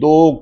2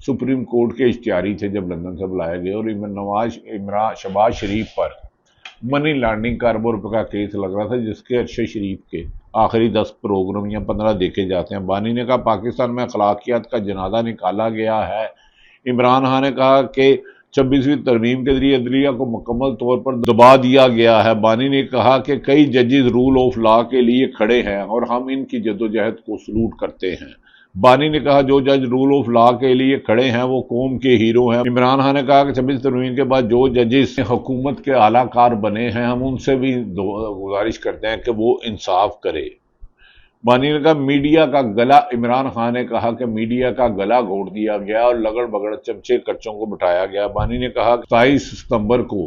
supreme court کے اشتہاری تھے جب لندن سے بلائے گئے، اور شہباز شریف پر منی لانڈرنگ کا اربوں روپے کا کیس لگ رہا تھا، جس کے ارشد شریف کے آخری 10 پروگرام یا 15 دیکھے جاتے ہیں۔ بانی نے کہا پاکستان میں اخلاقیات کا جنازہ نکالا گیا ہے۔ عمران خان نے کہا کہ 26ویں ترمیم کے ذریعے عدلیہ کو مکمل طور پر دبا دیا گیا ہے۔ بانی نے کہا کہ کئی ججز رول آف لا کے لیے کھڑے ہیں اور ہم ان کی جدوجہد کو سلوٹ کرتے ہیں۔ بانی نے کہا جو جج رول آف لا کے لیے کھڑے ہیں وہ قوم کے ہیرو ہیں۔ عمران خان نے کہا کہ 26 ترمیم کے بعد جو ججز حکومت کے اعلیٰ کار بنے ہیں ہم ان سے بھی گزارش کرتے ہیں کہ وہ انصاف کرے۔ بانی نے کہا میڈیا کا گلا عمران خان نے کہا کہ میڈیا کا گلا گھونٹ دیا گیا اور لگڑ بگڑ چمچے کچوں کو بٹھایا گیا۔ بانی نے کہا کہ 27 ستمبر کو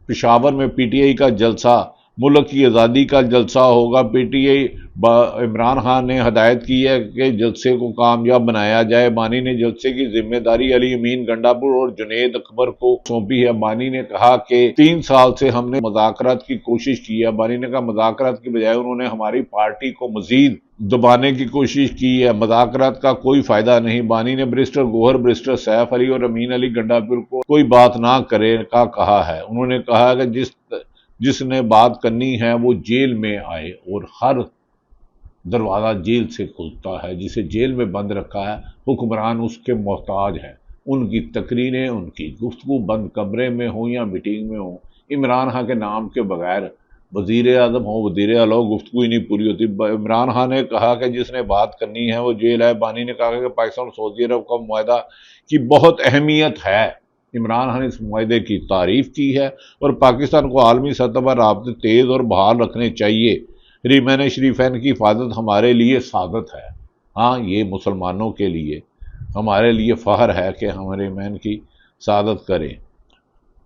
پشاور میں پی ٹی آئی کا جلسہ ملک کی آزادی کا جلسہ ہوگا۔ P T I Imran Khan نے ہدایت کی ہے کہ جلسے کو کامیاب بنایا جائے۔ بانی نے جلسے کی ذمہ داری علی امین گنڈاپور اور جنید اکبر کو سونپی ہے۔ بانی نے کہا کہ 3 سال سے ہم نے مذاکرات کی کوشش کی ہے۔ بانی نے کہا مذاکرات کی بجائے انہوں نے ہماری پارٹی کو مزید دبانے کی کوشش کی ہے، مذاکرات کا کوئی فائدہ نہیں۔ بانی نے برسٹر گوہر، برسٹر سیف علی اور امین علی گنڈاپور کو کوئی بات نہ کرے کا کہا ہے۔ انہوں نے کہا کہ جس نے بات کرنی ہے وہ جیل میں آئے اور ہر دروازہ جیل سے کھلتا ہے۔ جسے جیل میں بند رکھا ہے حکمران اس کے محتاج ہے۔ ان کی تقریریں، ان کی گفتگو بند کمرے میں ہوں یا میٹنگ میں ہوں، عمران خان کے نام کے بغیر وزیر اعظم ہو، وزیر اعلیٰ ہو، گفتگو ہی نہیں پوری ہوتی۔ عمران خان نے کہا کہ جس نے بات کرنی ہے وہ جیل ہے۔ بانی نے کہا کہ پاکستان اور سعودی عرب کا معاہدہ کی بہت اہمیت ہے۔ عمران خان نے اس معاہدے کی تعریف کی ہے اور پاکستان کو عالمی سطح پر رابطے تیز اور بحال رکھنے چاہیے۔ حرمین شریفین کی حفاظت ہمارے لیے سعادت ہے۔ ہاں، یہ مسلمانوں کے لیے ہمارے لیے فخر ہے کہ ہم حرمین کی سعادت کریں۔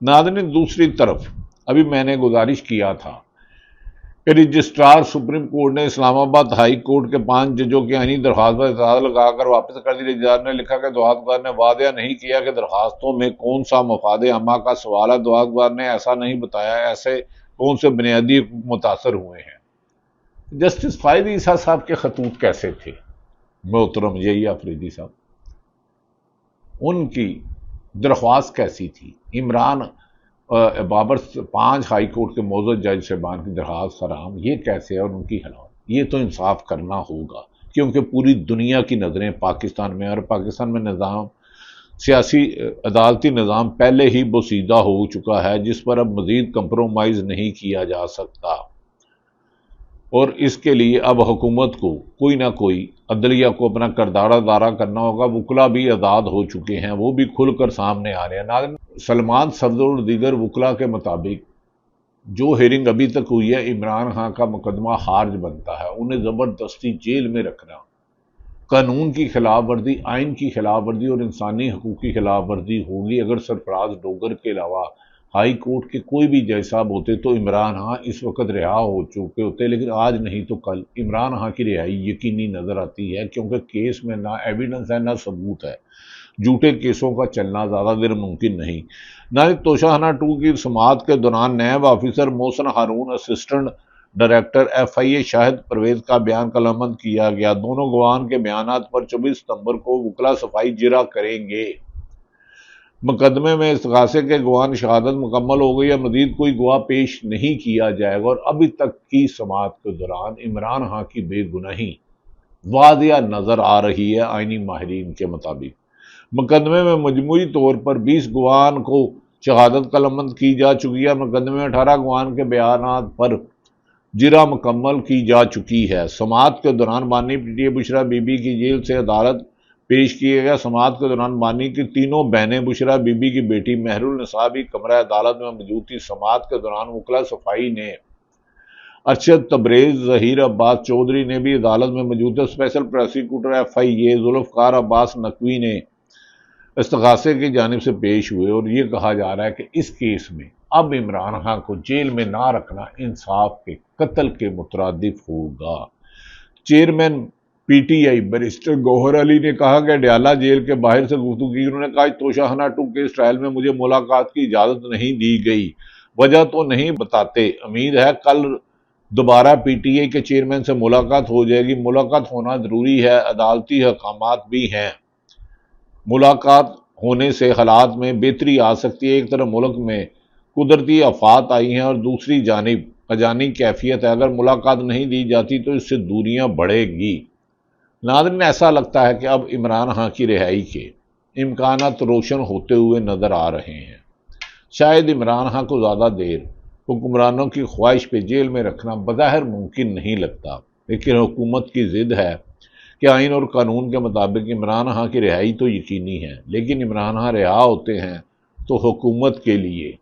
ناظرین، دوسری طرف ابھی میں نے گزارش کیا تھا کہ رجسٹرار سپریم کورٹ نے اسلام آباد ہائی کورٹ کے 5 ججوں کی آئینی درخواست پر اعتراض لگا کر واپس کر دی۔ رجسٹرار نے لکھا کہ درخواستگار نے واضح نہیں کیا کہ درخواستوں میں کون سا مفاد عامہ کا سوال ہے۔ درخواستگار نے ایسا نہیں بتایا ایسے کون سے بنیادی متاثر ہوئے ہیں۔ جسٹس فائد عیسیٰ صاحب کے خطوط کیسے تھے؟ محترم یحییٰ آفریدی صاحب، ان کی درخواست کیسی تھی؟ عمران بابر 5 ہائی کورٹ کے معزز جج صاحبان کی درخواست حرام، یہ کیسے ہے اور ان کی حلال؟ یہ تو انصاف کرنا ہوگا کیونکہ پوری دنیا کی نظریں پاکستان میں، اور پاکستان میں نظام سیاسی عدالتی نظام پہلے ہی بوسیدہ ہو چکا ہے جس پر اب مزید کمپرومائز نہیں کیا جا سکتا، اور اس کے لیے اب حکومت کو کوئی نہ کوئی عدلیہ کو اپنا کردار ادا کرنا ہوگا۔ وکلا بھی آزاد ہو چکے ہیں، وہ بھی کھل کر سامنے آ رہے ہیں۔ ناظرین، سلمان صفدر اور دیگر وکلا کے مطابق جو ہیرنگ ابھی تک ہوئی ہے، عمران خان کا مقدمہ خارج بنتا ہے۔ انہیں زبردستی جیل میں رکھنا قانون کی خلاف ورزی، آئین کی خلاف ورزی اور انسانی حقوق کی خلاف ورزی ہوگی۔ اگر سرفراز ڈوگر کے علاوہ ہائی کورٹ کے کوئی بھی جج صاحب ہوتے تو عمران خان اس وقت رہا ہو چکے ہوتے، لیکن آج نہیں تو کل عمران خان کی رہائی یقینی نظر آتی ہے کیونکہ کیس میں نہ ایویڈنس ہے نہ ثبوت ہے۔ جھوٹے کیسوں کا چلنا زیادہ دیر ممکن نہیں۔ توشہ خانہ 2 کی سماعت کے دوران نیب آفیسر محسن ہارون، اسسٹنٹ ڈائریکٹر FIA شاہد پرویز کا بیان قلمبند کیا گیا۔ دونوں گواہان کے بیانات پر 24 ستمبر کو وکلا صفائی جرا کریں گے۔ مقدمے میں استغاثے کے گواہان شہادت مکمل ہو گئی ہے، مزید کوئی گواہ پیش نہیں کیا جائے گا، اور ابھی تک کی سماعت کے دوران عمران خان کی بے گناہی واضح نظر آ رہی ہے۔ آئینی ماہرین کے مطابق مقدمے میں مجموعی طور پر 20 گواہان کو شہادت قلمبند کی جا چکی ہے۔ مقدمے میں 18 گواہان کے بیانات پر جرا مکمل کی جا چکی ہے۔ سماعت کے دوران بانی PTI بشرا بی بی کی جیل سے عدالت پیش کیے گیا۔ سماعت کے دوران بانی کی تینوں بہنیں بشرا بی بی کی بیٹی مہر النساء بھی کمرہ عدالت میں موجود تھی۔ سماعت کے دوران وکلا صفائی نے ارشد تبریز، ظہیر عباس چودھری نے بھی عدالت میں موجود تھے۔ Special prosecutor FIA Zulfiqar Abbas Naqvi نے استغاثے کی جانب سے پیش ہوئے، اور یہ کہا جا رہا ہے کہ اس کیس میں اب عمران خان کو جیل میں نہ رکھنا انصاف کے قتل کے مترادف ہوگا۔ چیئرمین PTI بیرسٹر گوہر علی نے کہا کہ ڈیالہ جیل کے باہر سے گفتگو کی۔ انہوں نے کہا توشہ خانہ 2 کیس ٹرائل میں مجھے ملاقات کی اجازت نہیں دی گئی، وجہ تو نہیں بتاتے۔ امید ہے کل دوبارہ PTI کے چیئرمین سے ملاقات ہو جائے گی۔ ملاقات ہونا ضروری ہے، عدالتی احکامات بھی ہیں۔ ملاقات ہونے سے حالات میں بہتری آ سکتی ہے۔ ایک طرف ملک میں قدرتی آفات آئی ہیں اور دوسری جانب اجانی کیفیت ہے۔ اگر ملاقات نہیں دی جاتی تو اس سے دوریاں بڑھے گی۔ ناظرین، ایسا لگتا ہے کہ اب عمران خان کی رہائی کے امکانات روشن ہوتے ہوئے نظر آ رہے ہیں۔ شاید عمران خان کو زیادہ دیر حکمرانوں کی خواہش پہ جیل میں رکھنا بظاہر ممکن نہیں لگتا، لیکن حکومت کی ضد ہے کہ آئین اور قانون کے مطابق عمران خان کی رہائی تو یقینی ہے، لیکن عمران خان رہا ہوتے ہیں تو حکومت کے لیے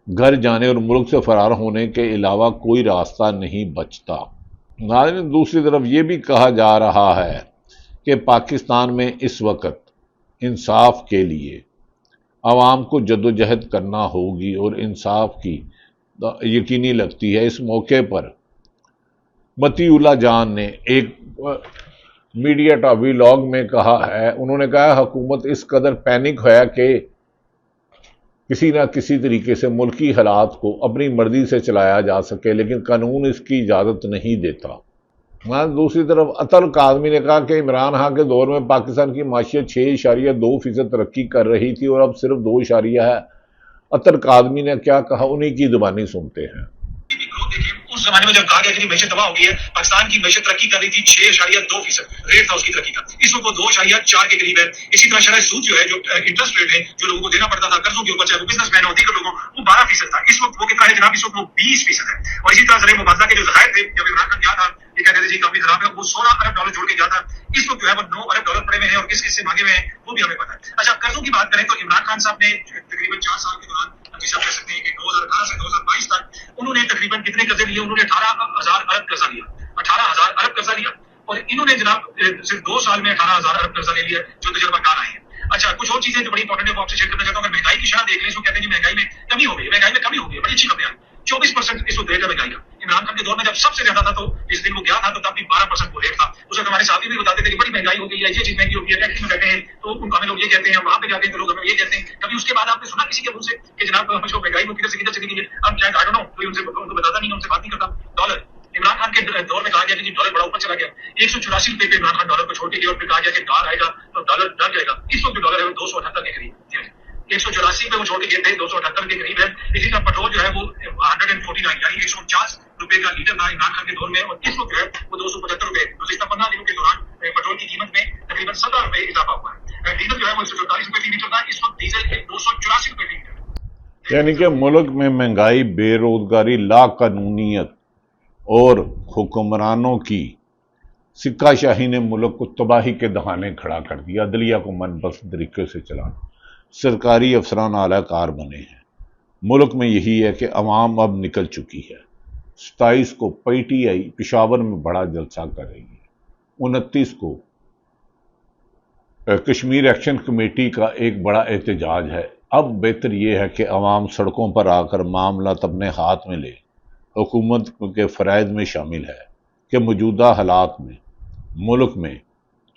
گھر جانے اور ملک سے فرار ہونے کے علاوہ کوئی راستہ نہیں بچتا۔ ناظرین، دوسری طرف یہ بھی کہا جا رہا ہے کہ پاکستان میں اس وقت انصاف کے لیے عوام کو جدوجہد کرنا ہوگی اور انصاف کی یقینی لگتی ہے۔ اس موقع پر متی اللہ جان نے ایک میڈیا ویلاگ میں کہا ہے، انہوں نے کہا حکومت اس قدر پینک ہے کہ کسی نہ کسی طریقے سے ملکی حالات کو اپنی مرضی سے چلایا جا سکے، لیکن قانون اس کی اجازت نہیں دیتا۔ دوسری طرف اطل کاظمی نے کہا کہ عمران خان کے دور میں پاکستان کی معیشت 6.2% ترقی کر رہی تھی اور اب صرف 2 ہے۔ اطل کاظمی نے کیا کہا، انہی کی زبانی سنتے ہیں۔ اس زمانے میں جب کہا گیا کہ معیشت تباہ ہو گئی ہے، پاکستان کی معیشت ترقی کر رہی تھی 6.2% ریٹ تھا اس کی ترقی کا، اس وقت وہ 2.4 کے قریب ہے۔ اسی طرح شرح سود جو ہے، جو انٹرسٹ ریٹ ہے جو لوگوں کو دینا پڑتا تھا قرضوں کے اوپر، چاہے وہ بزنس مین ہوتی لوگوں، وہ 12% تھا۔ اس وقت وہ کتنا ہے جناب؟ اس وقت وہ 20% ہے۔ اور اسی طرح زرعی مبادلہ کے جو ذخائر تھے، جب عمران خان گیا تھا یہ کہتے تھے جی کافی خراب ہے، وہ $16 ارب جوڑ کے گیا تھا، اس وقت جو ہے وہ $9 ارب پڑے ہوئے ہیں، اور کس کس سے مانگے ہوئے ہیں وہ بھی ہمیں پتا ہے۔ اچھا، قرضوں کی بات کریں تو عمران خان صاحب نے تقریباً 4 سال کے دوران، جسے آپ کہہ سکتے ہیں کہ 2018 سے 2022 تک انہوں نے تقریباً کتنے قرضے لیے؟ انہوں نے 18,000 ارب قرضہ لیا، 18,000 ارب قرضہ لیا، اور انہوں نے جناب صرف 2 سال میں 18,000 ارب قرضہ لے لیا، جو تجربہ کار آئے ہیں۔ اچھا، کچھ اور چیزیں جو بڑی امپورٹنٹ ہے وہ آپ سے شیئر کرنا چاہتا ہوں۔ اگر مہنگائی کی شرح دیکھ لیں تو کہتے ہیں کہ مہنگائی میں کمی ہو گئی ہے، مہنگائی میں کمی ہو گئی ہے، بڑی اچھی خبر ہے۔ 24% اس وقت ریٹ ہے مہنگائی کا۔ عمران خان کے دور میں جب سب سے زیادہ تھا تو اس دن وہ گیا تھا تو تب بھی 12% وہ ریٹ تھا۔ اس وقت ہمارے ساتھی بھی بتاتے تھے کہ بڑی مہنگائی ہو گئی ہے، یہ چیز مہنگی ہو گئی ہے، ٹیکسی میں بیٹھے ہیں تو ان کو ہمیں لوگ یہ کہتے ہیں، وہاں پہ جاتے ہیں تو لوگ ہمیں یہ کہتے ہیں۔ کبھی اس کے بعد آپ نے سنا کسی کے منہ سے کہ جناب مجھ کو مہنگائی وہ کدھر سے کدھر چلی گئی ہے؟ اب کیا آئی ڈونٹ نو، کوئی ان کو بتاتا نہیں ہے، ان سے بات نہیں کرتا۔ ڈالر، عمران خان کے دور میں کہا گیا کہ ڈالر بڑا اوپر چلا گیا، 184 روپے پہ عمران خان ڈالر کو چھوڑ کے گیا، اور پھر کہا گیا کہ ڈال آئے گا تو ڈالر ڈر جائے گا۔ اس وقت جو ڈالر ہے وہ 278 کے قریب، 184 پہ وہ چھوڑ کے گئے تھے، 278 کے قریب ہے۔ اسی طرح پیٹرول جو ہے وہ 149 یعنی 149 روپے کا لیٹر تھا عمران خان کے دور میں، اور اس وقت جو ہے وہ 275 روپے۔ گزشتہ 15 دنوں کے دوران پیٹرول کی قیمت میں تقریباً 17 روپے اضافہ ہوا ہے۔ ڈیزل جو ہے وہ 144 روپے فی لیٹر تھا، اس وقت ڈیزل 284 روپے فی لیٹر۔ یعنی کہ ملک میں مہنگائی، بے روزگاری، لا قانونیت اور حکمرانوں کی سکہ شاہی نے ملک کو تباہی کے دہانے کھڑا کر دیا۔ عدلیہ کو من پسند طریقے سے چلانا، سرکاری افسران اعلی کار بنے ہیں۔ ملک میں یہی ہے کہ عوام اب نکل چکی ہے۔ 27 کو پی ٹی آئی پشاور میں بڑا جلسہ کر رہی ہے، 29 کو کشمیر ایکشن کمیٹی کا ایک بڑا احتجاج ہے۔ اب بہتر یہ ہے کہ عوام سڑکوں پر آ کر معاملات اپنے ہاتھ میں لے۔ حکومت کے فرائض میں شامل ہے کہ موجودہ حالات میں ملک میں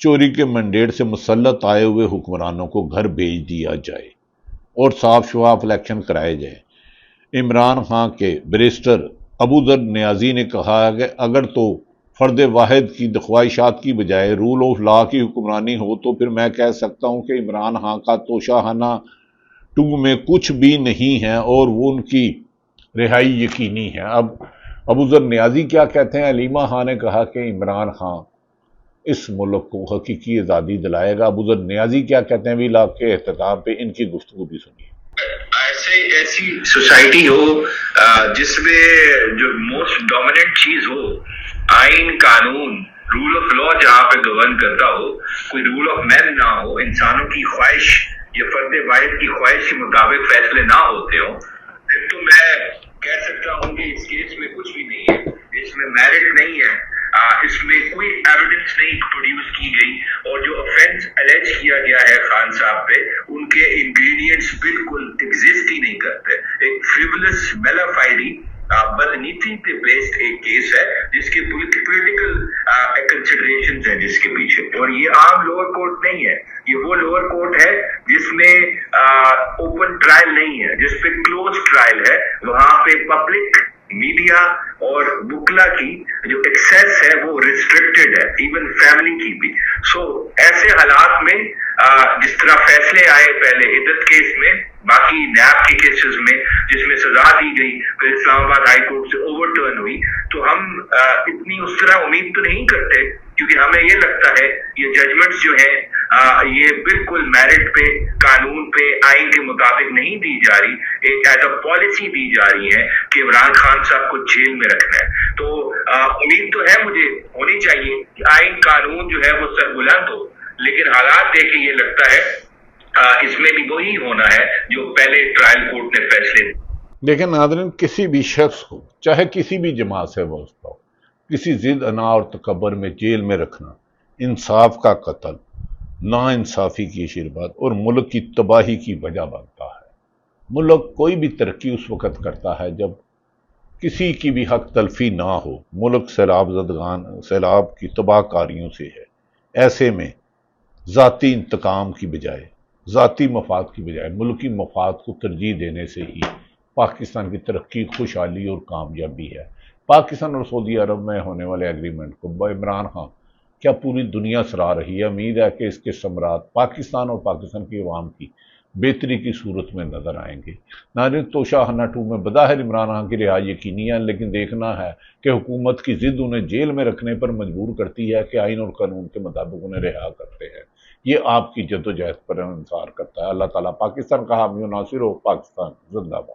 چوری کے مینڈیٹ سے مسلط آئے ہوئے حکمرانوں کو گھر بھیج دیا جائے اور صاف شفاف الیکشن کرائے جائیں۔ عمران خان کے بیرسٹر ابوذر نیازی نے کہا ہے کہ اگر تو فرد واحد کی خواہشات کی بجائے رول آف لا کی حکمرانی ہو تو پھر میں کہہ سکتا ہوں کہ عمران خان کا توشاہانہ 2 میں کچھ بھی نہیں ہے اور وہ ان کی رہائی یقینی ہے۔ اب ابوذر نیازی کیا کہتے ہیں؟ علیمہ خان نے کہا کہ عمران خان اس ملک کو حقیقی آزادی دلائے گا۔ ابوذر نیازی کیا کہتے ہیں؟ ویلاگ کے اختتام پہ ان کی گفتگو بھی سنیے۔ ایسی سوسائٹی ہو جس میں جو موسٹ ڈومیننٹ چیز ہو آئین، قانون، رول آف لا جہاں پہ گورن کرتا ہو، کوئی رول آف مین نہ ہو، انسانوں کی خواہش یا فرد واحد کی خواہش کے مطابق فیصلے نہ ہوتے ہوں، تو میں کہہ سکتا ہوں کہ اس کیس میں کچھ بھی نہیں ہے، اس میں میرٹ نہیں ہے، اس میں کوئی ایویڈنس نہیں پروڈیوس کی گئی، اور جو افینس الیج کیا گیا ہے خان صاحب پہ ان کے انگریڈینٹس بالکل ایگزسٹ ہی نہیں کرتے۔ ایک فریولس میلا فائری بدنیتی پہ بیسڈ ایک کیس ہے جس کے پولیٹیکل کنسیڈریشنز ہیں جس کے پیچھے، اور یہ عام لوور کورٹ نہیں ہے، یہ وہ لوور کورٹ ہے جس میں اوپن ٹرائل نہیں ہے، جس پہ کلوز ٹرائل ہے، وہاں پہ پبلک، میڈیا اور وکلا کی جو ایکسیس ہے وہ ریسٹرکٹڈ ہے، ایون فیملی کی بھی۔ سو ایسے حالات میں طرح فیصلے آئے پہلے عدت کیس میں، باقی نیب کے کیسز میں جس میں سزا دی گئی پھر اسلام آباد ہائی کورٹ سے اوور ٹرن ہوئی، تو ہم اتنی اس طرح امید تو نہیں کرتے، کیونکہ ہمیں یہ لگتا ہے یہ ججمنٹس جو ہیں یہ بالکل میرٹ پہ، قانون پہ، آئین کے مطابق نہیں دی جا رہی، ایک ایز اے پالیسی دی جا رہی ہے کہ عمران خان صاحب کو جیل میں رکھنا ہے۔ تو امید تو ہے مجھے ہونی چاہیے کہ آئین قانون جو ہے وہ سربلند ہو، لیکن حالات دیکھ کے یہ لگتا ہے اس میں بھی وہی ہونا ہے جو پہلے ٹرائل کورٹ نے فیصلے۔ لیکن ناظرین، کسی بھی شخص کو چاہے کسی بھی جماعت سے وابستہ ہو، کسی ضد انا اور تکبر میں جیل میں رکھنا انصاف کا قتل، نا انصافی کی شربت اور ملک کی تباہی کی وجہ بنتا ہے۔ ملک کوئی بھی ترقی اس وقت کرتا ہے جب کسی کی بھی حق تلفی نہ ہو۔ ملک سیلاب کی تباہ کاریوں سے ہے۔ ایسے میں ذاتی انتقام کی بجائے، ذاتی مفاد کی بجائے ملکی مفاد کو ترجیح دینے سے ہی پاکستان کی ترقی، خوشحالی اور کامیابی ہے۔ پاکستان اور سعودی عرب میں ہونے والے ایگریمنٹ کو عمران خان کیا پوری دنیا سراہ رہی ہے؟ امید ہے کہ اس کے ثمرات پاکستان اور پاکستان کی عوام کی بہتری کی صورت میں نظر آئیں گے۔ ناظرین، توشہ خانہ 2 میں بظاہر عمران خان کی رہائی یقینی ہے، لیکن دیکھنا ہے کہ حکومت کی ضد انہیں جیل میں رکھنے پر مجبور کرتی ہے کہ آئین اور قانون کے مطابق انہیں رہا کرتے ہیں۔ یہ آپ کی جدوجہد پر انحصار کرتا ہے۔ اللہ تعالیٰ پاکستان کا حامی و ناصر ہو۔ پاکستان زندہ باد۔